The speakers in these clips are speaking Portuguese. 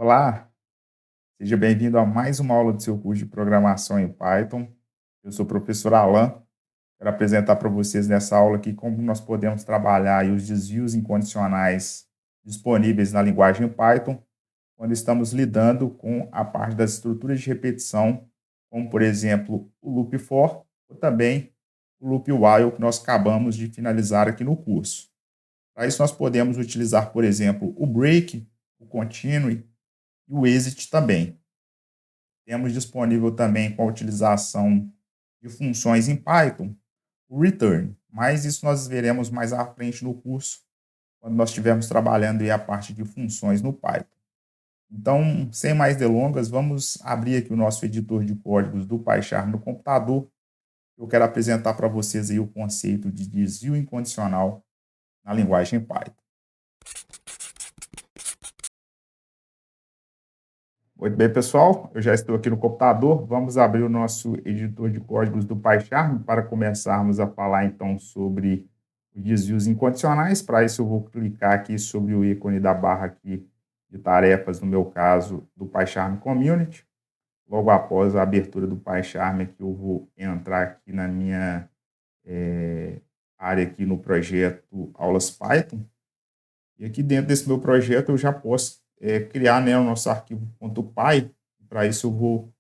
Olá, seja bem-vindo a mais uma aula do seu curso de programação em Python. Eu sou o professor Alan. Quero apresentar para vocês nessa aula aqui como nós podemos trabalhar aí os desvios incondicionais disponíveis na linguagem Python quando estamos lidando com a parte das estruturas de repetição, como por exemplo o loop for ou também o loop while que nós acabamos de finalizar aqui no curso. Para isso nós podemos utilizar, por exemplo, o break, o continue e o exit também. Temos disponível também com a utilização de funções em Python, o return, mas isso nós veremos mais à frente no curso, quando nós estivermos trabalhando aí a parte de funções no Python. Então, sem mais delongas, vamos abrir aqui o nosso editor de códigos do PyCharm no computador. Eu quero apresentar para vocês aí o conceito de desvio incondicional na linguagem Python. Muito bem, pessoal, eu já estou aqui no computador. Vamos abrir o nosso editor de códigos do PyCharm para começarmos a falar, então, sobre os desvios incondicionais. Para isso, eu vou clicar aqui sobre o ícone da barra aqui de tarefas, no meu caso, do PyCharm Community. Logo após a abertura do PyCharm, aqui eu vou entrar aqui na minha área aqui no projeto Aulas Python. E aqui dentro desse meu projeto eu já posso criar, né, o nosso arquivo .py. Para isso eu vou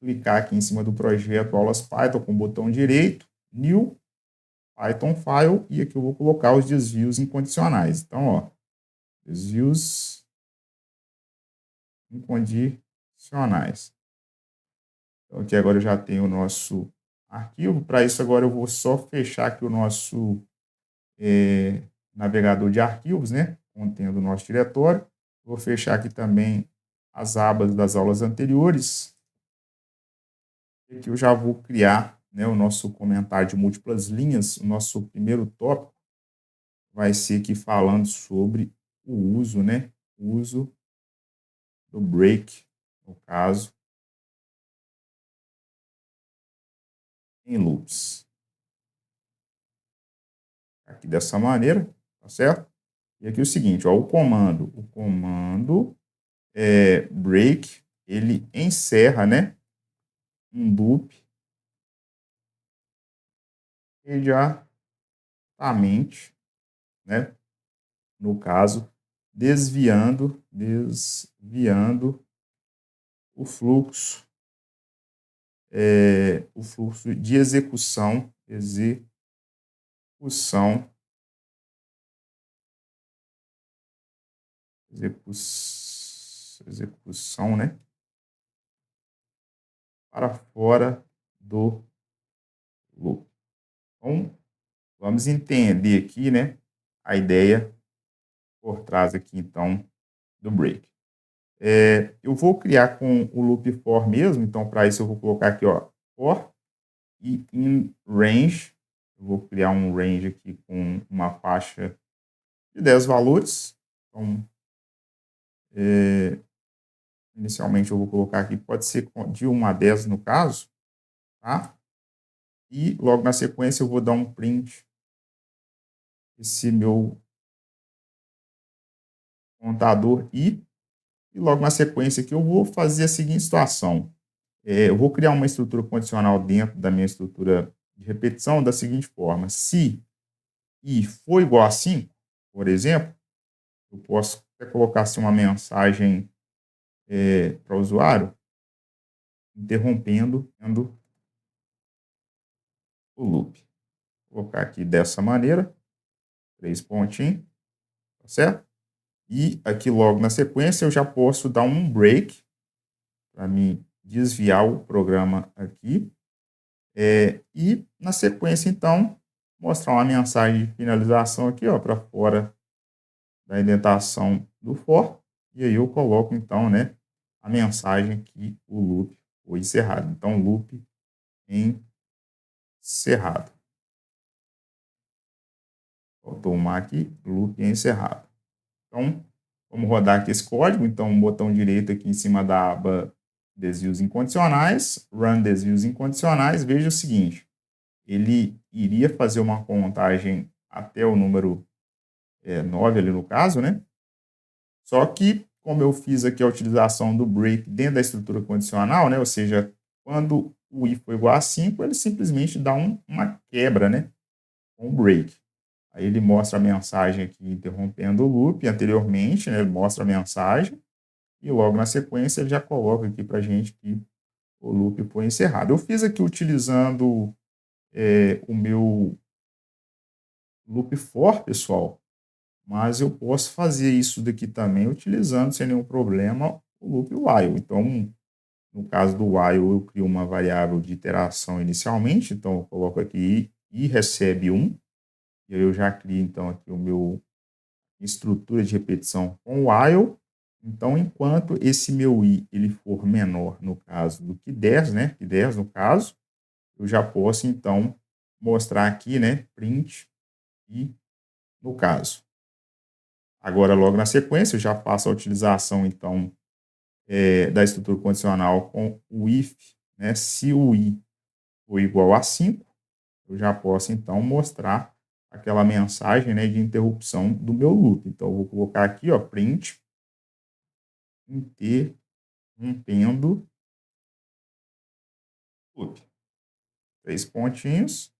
clicar aqui em cima do projeto Aulas Python com o botão direito, New, Python File, e aqui eu vou colocar os desvios incondicionais. Então, ó, desvios incondicionais. Então, aqui agora eu já tenho o nosso arquivo. Para isso agora eu vou só fechar aqui o nosso navegador de arquivos, né, contendo o nosso diretório. Vou fechar aqui também as abas das aulas anteriores. E aqui eu já vou criar, né, o nosso comentário de múltiplas linhas. O nosso primeiro tópico vai ser aqui falando sobre o uso, né, o uso do break, no caso, em loops. Aqui dessa maneira, tá certo? E aqui o seguinte, ó, o comando break, ele encerra, né, um loop imediatamente, né, no caso, desviando o fluxo de execução, né, para fora do loop. Então, vamos entender aqui, né, a ideia por trás aqui, então, do break. Eu vou criar com o loop for mesmo, então, para isso eu vou colocar aqui, ó, for e in range. Eu vou criar um range aqui com uma faixa de 10 valores. Então, inicialmente eu vou colocar aqui, pode ser de 1 a 10 no caso, tá? E logo na sequência eu vou dar um print esse meu contador e logo na sequência aqui eu vou fazer a seguinte situação. Eu vou criar uma estrutura condicional dentro da minha estrutura de repetição da seguinte forma. Se i for igual a 5, por exemplo, eu posso até colocar assim uma mensagem para o usuário, interrompendo o loop. Vou colocar aqui dessa maneira, 3 pontinhos, tá certo? E aqui logo na sequência eu já posso dar um break para me desviar o programa aqui. E na sequência, então, mostrar uma mensagem de finalização aqui, ó, para fora da indentação do for. E aí eu coloco, então, né, a mensagem que o loop foi encerrado. Então, loop encerrado. Faltou uma aqui, loop encerrado. Então, vamos rodar aqui esse código. Então, um botão direito aqui em cima da aba desvios incondicionais, run desvios incondicionais. Veja o seguinte, ele iria fazer uma contagem até o número 9 ali no caso, né? Só que como eu fiz aqui a utilização do break dentro da estrutura condicional, né? Ou seja, quando o i for igual a 5, ele simplesmente dá uma quebra, né? Com o break. Aí ele mostra a mensagem aqui interrompendo o loop anteriormente, né? Ele mostra a mensagem e logo na sequência ele já coloca aqui para a gente que o loop foi encerrado. Eu fiz aqui utilizando o meu loop for, pessoal, mas eu posso fazer isso daqui também utilizando sem nenhum problema o loop while. Então, no caso do while, eu crio uma variável de iteração inicialmente, então eu coloco aqui i recebe 1, e aí eu já crio então aqui o meu estrutura de repetição com while. Então, enquanto esse meu i ele for menor, no caso, do que 10, né, que 10 no caso, eu já posso então mostrar aqui, né, print i no caso. Agora, logo na sequência, eu já faço a utilização, então, da estrutura condicional com o if, né? Se o i for igual a 5, eu já posso, então, mostrar aquela mensagem, né, de interrupção do meu loop. Então, eu vou colocar aqui, ó, print interrompendo loop. 3 pontinhos.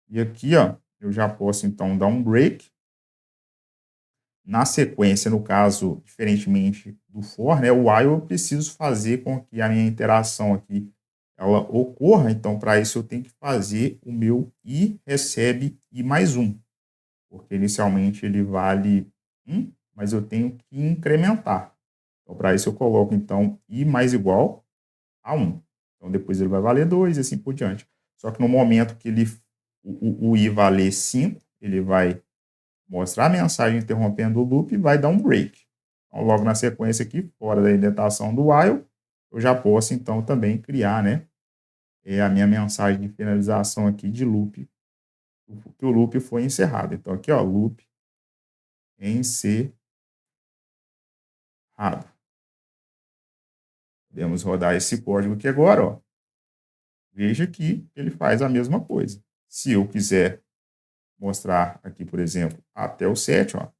E aqui, ó, eu já posso, então, dar um break. Na sequência, no caso, diferentemente do for, né, o while eu preciso fazer com que a minha interação aqui ela ocorra. Então, para isso, eu tenho que fazer o meu i recebe i mais 1. Porque inicialmente ele vale 1, mas eu tenho que incrementar. Então, para isso, eu coloco, então, i mais igual a 1. Então, depois ele vai valer 2 e assim por diante. Só que no momento que o i valer 5, ele vai mostrar a mensagem interrompendo o loop e vai dar um break. Então, logo na sequência aqui, fora da indentação do while, eu já posso, então, também criar, né, a minha mensagem de finalização aqui de loop, que o loop foi encerrado. Então, aqui, ó, loop encerrado. Podemos rodar esse código aqui agora, ó. Veja que ele faz a mesma coisa. Se eu quiser mostrar aqui, por exemplo, até o 7, ó,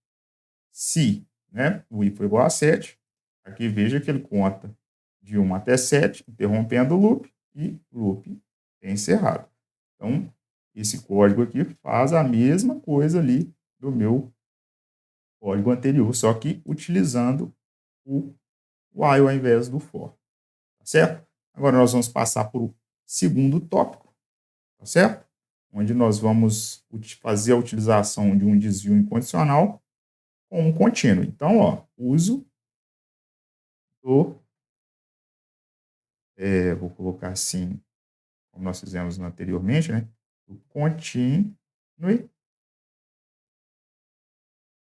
se, né, o i for igual a 7, aqui veja que ele conta de 1 até 7, interrompendo o loop, e loop é encerrado. Então, esse código aqui faz a mesma coisa ali do meu código anterior, só que utilizando o while ao invés do for, tá certo? Agora nós vamos passar para o segundo tópico, tá certo? Onde nós vamos fazer a utilização de um desvio incondicional com um contínuo. Então, ó, uso do, vou colocar assim, como nós fizemos anteriormente, né? O continue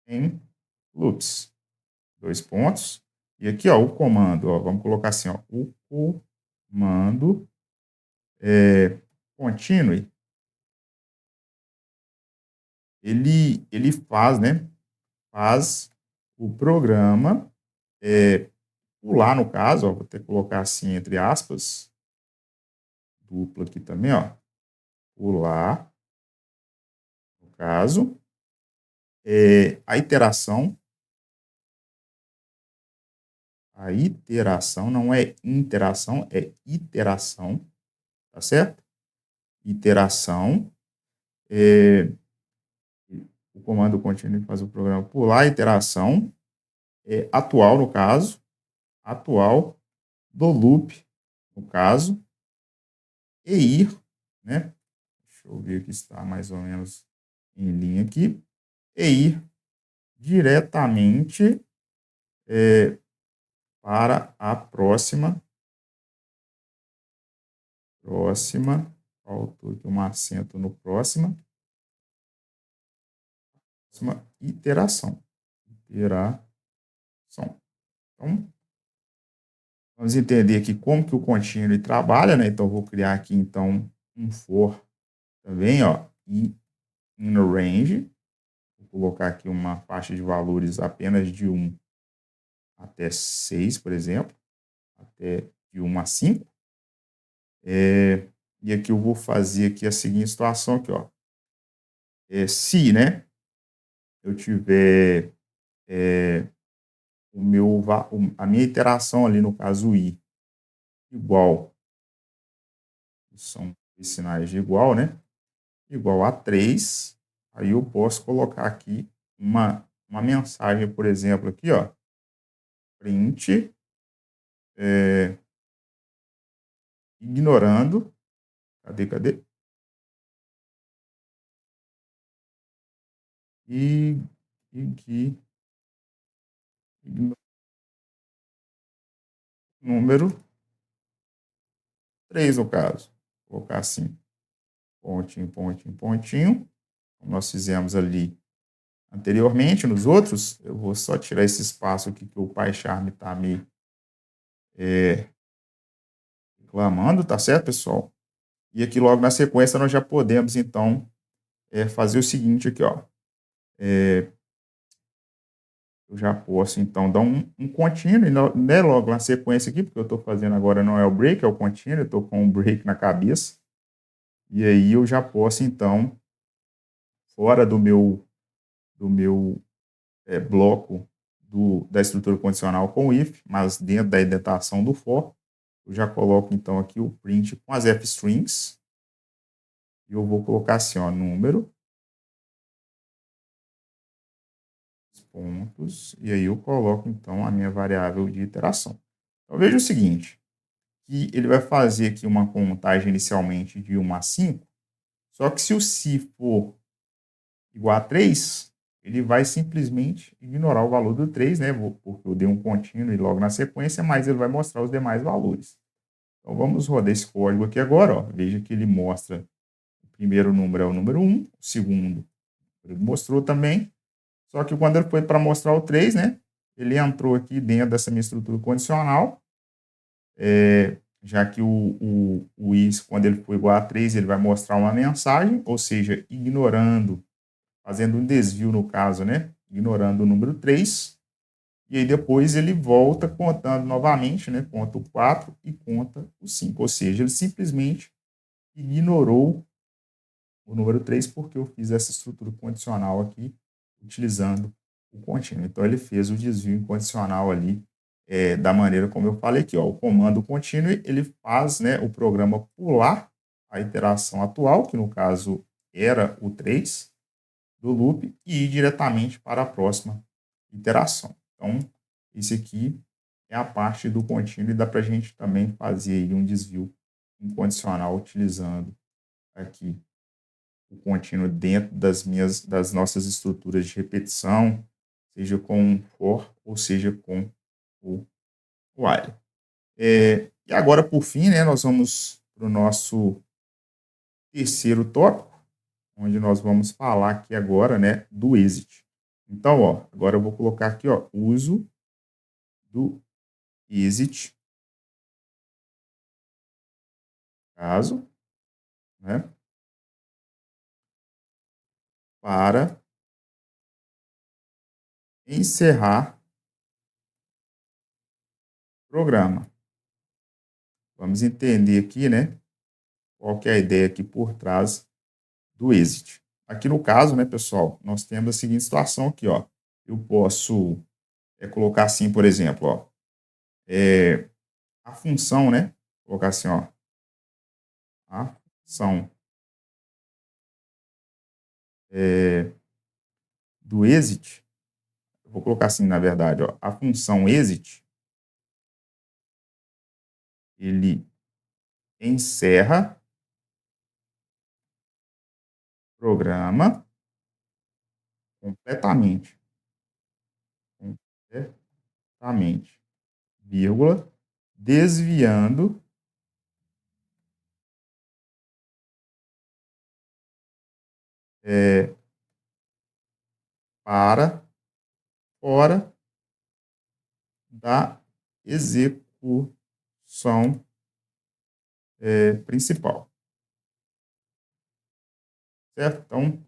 em loops. 2 pontos. E aqui, ó, o comando, ó, vamos colocar assim, ó, o comando continue, ele faz, né? Faz o programa pular, no caso, ó, vou até colocar assim entre aspas, duplo aqui também, ó, pular, no caso, a iteração não é interação, é iteração, tá certo? Iteração, o comando continue faz o programa pular a iteração atual, no caso, atual do loop, no caso, e ir, né? Deixa eu ver que está mais ou menos em linha aqui, e ir diretamente para a próxima, faltou aqui um acento no próxima iteração. Então, vamos entender aqui como que o continue trabalha, né? Então, eu vou criar aqui, então, um for também, ó, in range. Vou colocar aqui uma faixa de valores apenas de 1 até 6, por exemplo, até de 1 a 5. E aqui eu vou fazer aqui a seguinte situação aqui, ó. Se, né, eu tiver a minha iteração ali, no caso i, igual, são os sinais de igual, né? Igual a 3, aí eu posso colocar aqui uma mensagem, por exemplo, aqui, ó, print, ignorando, cadê? E número 3, no caso. Vou colocar assim, pontinho, pontinho, pontinho, como nós fizemos ali anteriormente, nos outros. Eu vou só tirar esse espaço aqui que o PyCharm está me reclamando, tá certo, pessoal? E aqui logo na sequência nós já podemos, então, fazer o seguinte aqui, ó. Eu já posso, então, dar um contínuo, né, logo na sequência aqui, porque eu estou fazendo agora não é o break, é o contínuo, eu estou com um break na cabeça. E aí eu já posso, então, fora do meu bloco da estrutura condicional com o if, mas dentro da indentação do for, eu já coloco, então, aqui o print com as f-strings, e eu vou colocar assim, ó, número, pontos, e aí eu coloco, então, a minha variável de iteração. Então, veja o seguinte, que ele vai fazer aqui uma contagem inicialmente de 1 a 5, só que se o si for igual a 3, ele vai simplesmente ignorar o valor do 3, né, porque eu dei um contínuo e logo na sequência, mas ele vai mostrar os demais valores. Então, vamos rodar esse código aqui agora, ó. Veja que ele mostra o primeiro número é o número 1, o segundo ele mostrou também, só que quando ele foi para mostrar o 3, né, ele entrou aqui dentro dessa minha estrutura condicional, já que o is, quando ele for igual a 3, ele vai mostrar uma mensagem, ou seja, ignorando, fazendo um desvio no caso, né, ignorando o número 3, e aí depois ele volta contando novamente, né, conta o 4 e conta o 5, ou seja, ele simplesmente ignorou o número 3 porque eu fiz essa estrutura condicional aqui, utilizando o contínuo. Então, ele fez o desvio incondicional ali, da maneira como eu falei aqui, ó, o comando contínuo, ele faz, né, o programa pular a iteração atual, que no caso era o 3 do loop, e ir diretamente para a próxima iteração. Então, esse aqui é a parte do contínuo, e dá para a gente também fazer aí um desvio incondicional utilizando aqui o contínuo dentro das nossas estruturas de repetição, seja com o for ou seja com o while. E agora, por fim, né, nós vamos para o nosso terceiro tópico, onde nós vamos falar aqui agora, né, do exit. Então, ó, agora eu vou colocar aqui, ó, uso do exit, caso, né, para encerrar o programa. Vamos entender aqui, né, qual que é a ideia aqui por trás do exit. Aqui no caso, né, pessoal, nós temos a seguinte situação aqui, ó. Eu posso colocar assim, por exemplo, ó, a função, né, colocar assim, ó, a função do exit, eu vou colocar assim, na verdade, ó, a função exit, ele encerra o programa completamente, completamente, vírgula, desviando para fora da execução principal. Certo? Então,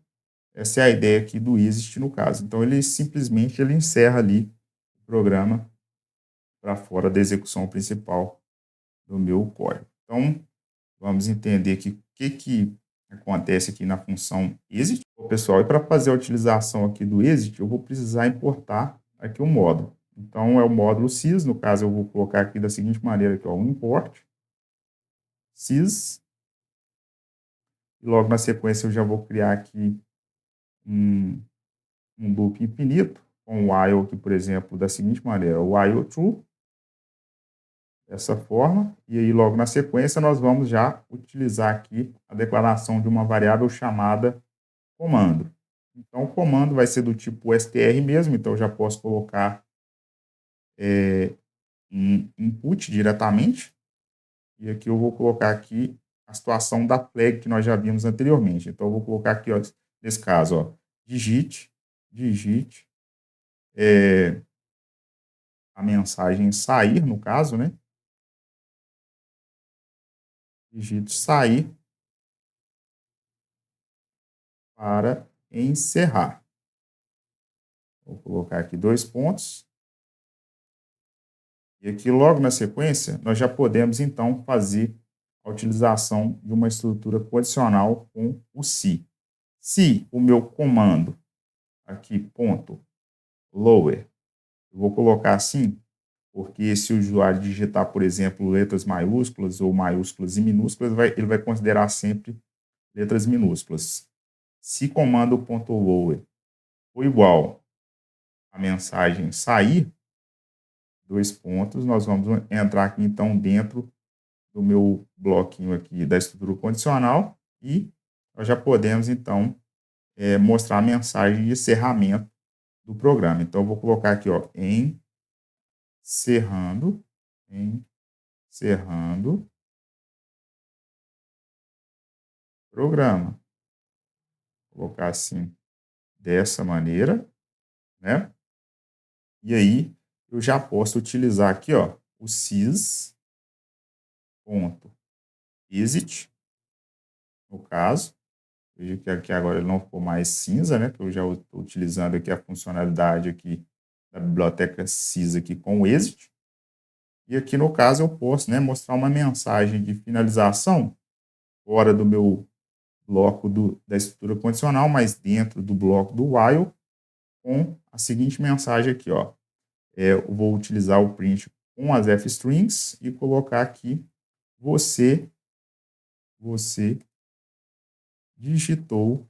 essa é a ideia aqui do exit no caso. Então, ele simplesmente encerra ali o programa para fora da execução principal do meu código. Então, vamos entender aqui o que acontece aqui na função exit. Bom, pessoal, e para fazer a utilização aqui do exit, eu vou precisar importar aqui o módulo. Então, é o módulo sys, no caso, eu vou colocar aqui da seguinte maneira, aqui, ó, o import sys, e logo na sequência eu já vou criar aqui um loop infinito, com o while aqui, por exemplo, da seguinte maneira, o while true, dessa forma, e aí logo na sequência nós vamos já utilizar aqui a declaração de uma variável chamada comando. Então, o comando vai ser do tipo str mesmo, então eu já posso colocar um input diretamente, e aqui eu vou colocar aqui a situação da flag que nós já vimos anteriormente. Então, eu vou colocar aqui, ó, nesse caso, ó, digite a mensagem sair, no caso, né? Digite sair para encerrar. Vou colocar aqui 2 pontos. E aqui, logo na sequência, nós já podemos, então, fazer a utilização de uma estrutura condicional com o se. Se o meu comando, aqui, ponto, lower, eu vou colocar assim, porque se o usuário digitar, por exemplo, letras maiúsculas ou maiúsculas e minúsculas, ele vai considerar sempre letras minúsculas. Se comando ponto lower for igual a mensagem sair, 2 pontos, nós vamos entrar aqui, então, dentro do meu bloquinho aqui da estrutura condicional e nós já podemos, então, mostrar a mensagem de encerramento do programa. Então, eu vou colocar aqui, ó, encerrando programa. Vou colocar assim, dessa maneira, né? E aí, eu já posso utilizar aqui, ó, o sys.exit, no caso. Veja que aqui agora ele não ficou mais cinza, né? Que eu já estou utilizando aqui a funcionalidade aqui da biblioteca sys aqui com o exit. E aqui, no caso, eu posso, né, mostrar uma mensagem de finalização fora do meu bloco da estrutura condicional, mas dentro do bloco do while, com a seguinte mensagem aqui, ó. Eu vou utilizar o print com as f-strings e colocar aqui você digitou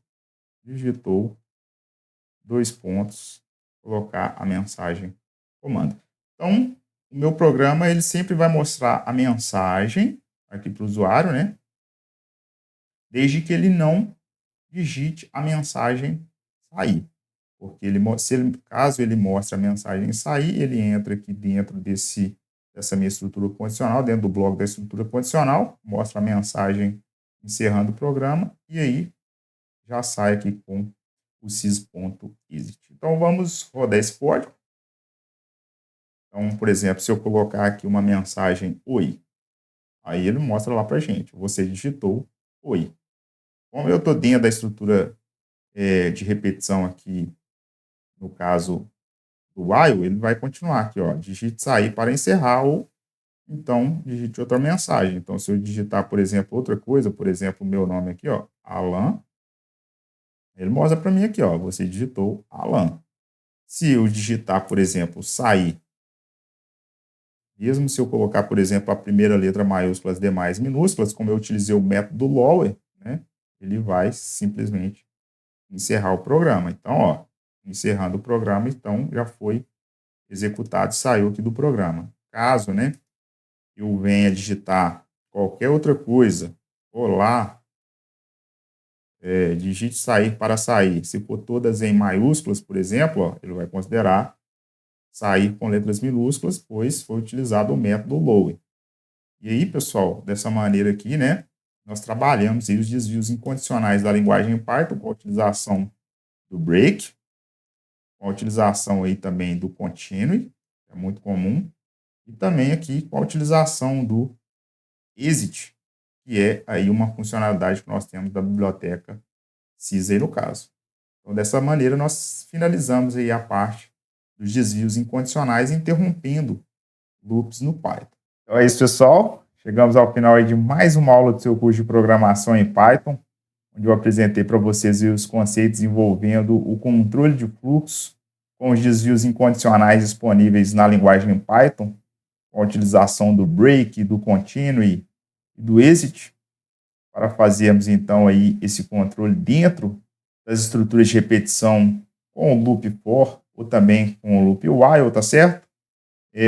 2 pontos, colocar a mensagem comando. Então, o meu programa ele sempre vai mostrar a mensagem aqui para o usuário, né? Desde que ele não digite a mensagem sair. Porque caso ele mostre a mensagem sair, ele entra aqui dentro dessa minha estrutura condicional, dentro do bloco da estrutura condicional, mostra a mensagem encerrando o programa, e aí já sai aqui com o sys.exit. Então, vamos rodar esse código. Então, por exemplo, se eu colocar aqui uma mensagem oi, aí ele mostra lá para a gente, você digitou oi. Como eu estou dentro da estrutura de repetição aqui, no caso do while, ele vai continuar aqui, ó, digite sair para encerrar ou então digite outra mensagem. Então, se eu digitar, por exemplo, outra coisa, por exemplo, o meu nome aqui, ó, Alan, ele mostra para mim aqui, ó, você digitou Alan. Se eu digitar, por exemplo, sair, mesmo se eu colocar, por exemplo, a primeira letra maiúscula, as demais minúsculas, como eu utilizei o método lower, né, ele vai simplesmente encerrar o programa. Então, ó, encerrando o programa, então já foi executado e saiu aqui do programa. Caso, né, eu venha digitar qualquer outra coisa, olá, digite sair para sair. Se for todas em maiúsculas, por exemplo, ó, ele vai considerar sair com letras minúsculas, pois foi utilizado o método lower. E aí, pessoal, dessa maneira aqui, né, nós trabalhamos aí os desvios incondicionais da linguagem Python com a utilização do break, com a utilização aí também do continue, que é muito comum, e também aqui com a utilização do exit, que é aí uma funcionalidade que nós temos da biblioteca sys aí no caso. Então, dessa maneira, nós finalizamos aí a parte dos desvios incondicionais, interrompendo loops no Python. Então é isso, pessoal. Chegamos ao final aí de mais uma aula do seu curso de programação em Python, onde eu apresentei para vocês os conceitos envolvendo o controle de fluxo com os desvios incondicionais disponíveis na linguagem Python, com a utilização do break, do continue e do exit, para fazermos então aí esse controle dentro das estruturas de repetição com o loop for ou também com o loop while, tá certo?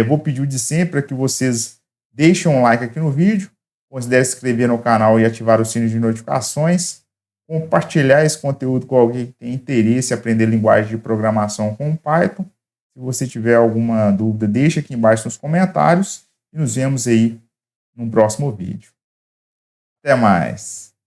Vou pedir o de sempre para que vocês deixem um like aqui no vídeo, considere se inscrever no canal e ativar o sino de notificações, compartilhar esse conteúdo com alguém que tem interesse em aprender linguagem de programação com Python. Se você tiver alguma dúvida, deixa aqui embaixo nos comentários e nos vemos aí no próximo vídeo. Até mais!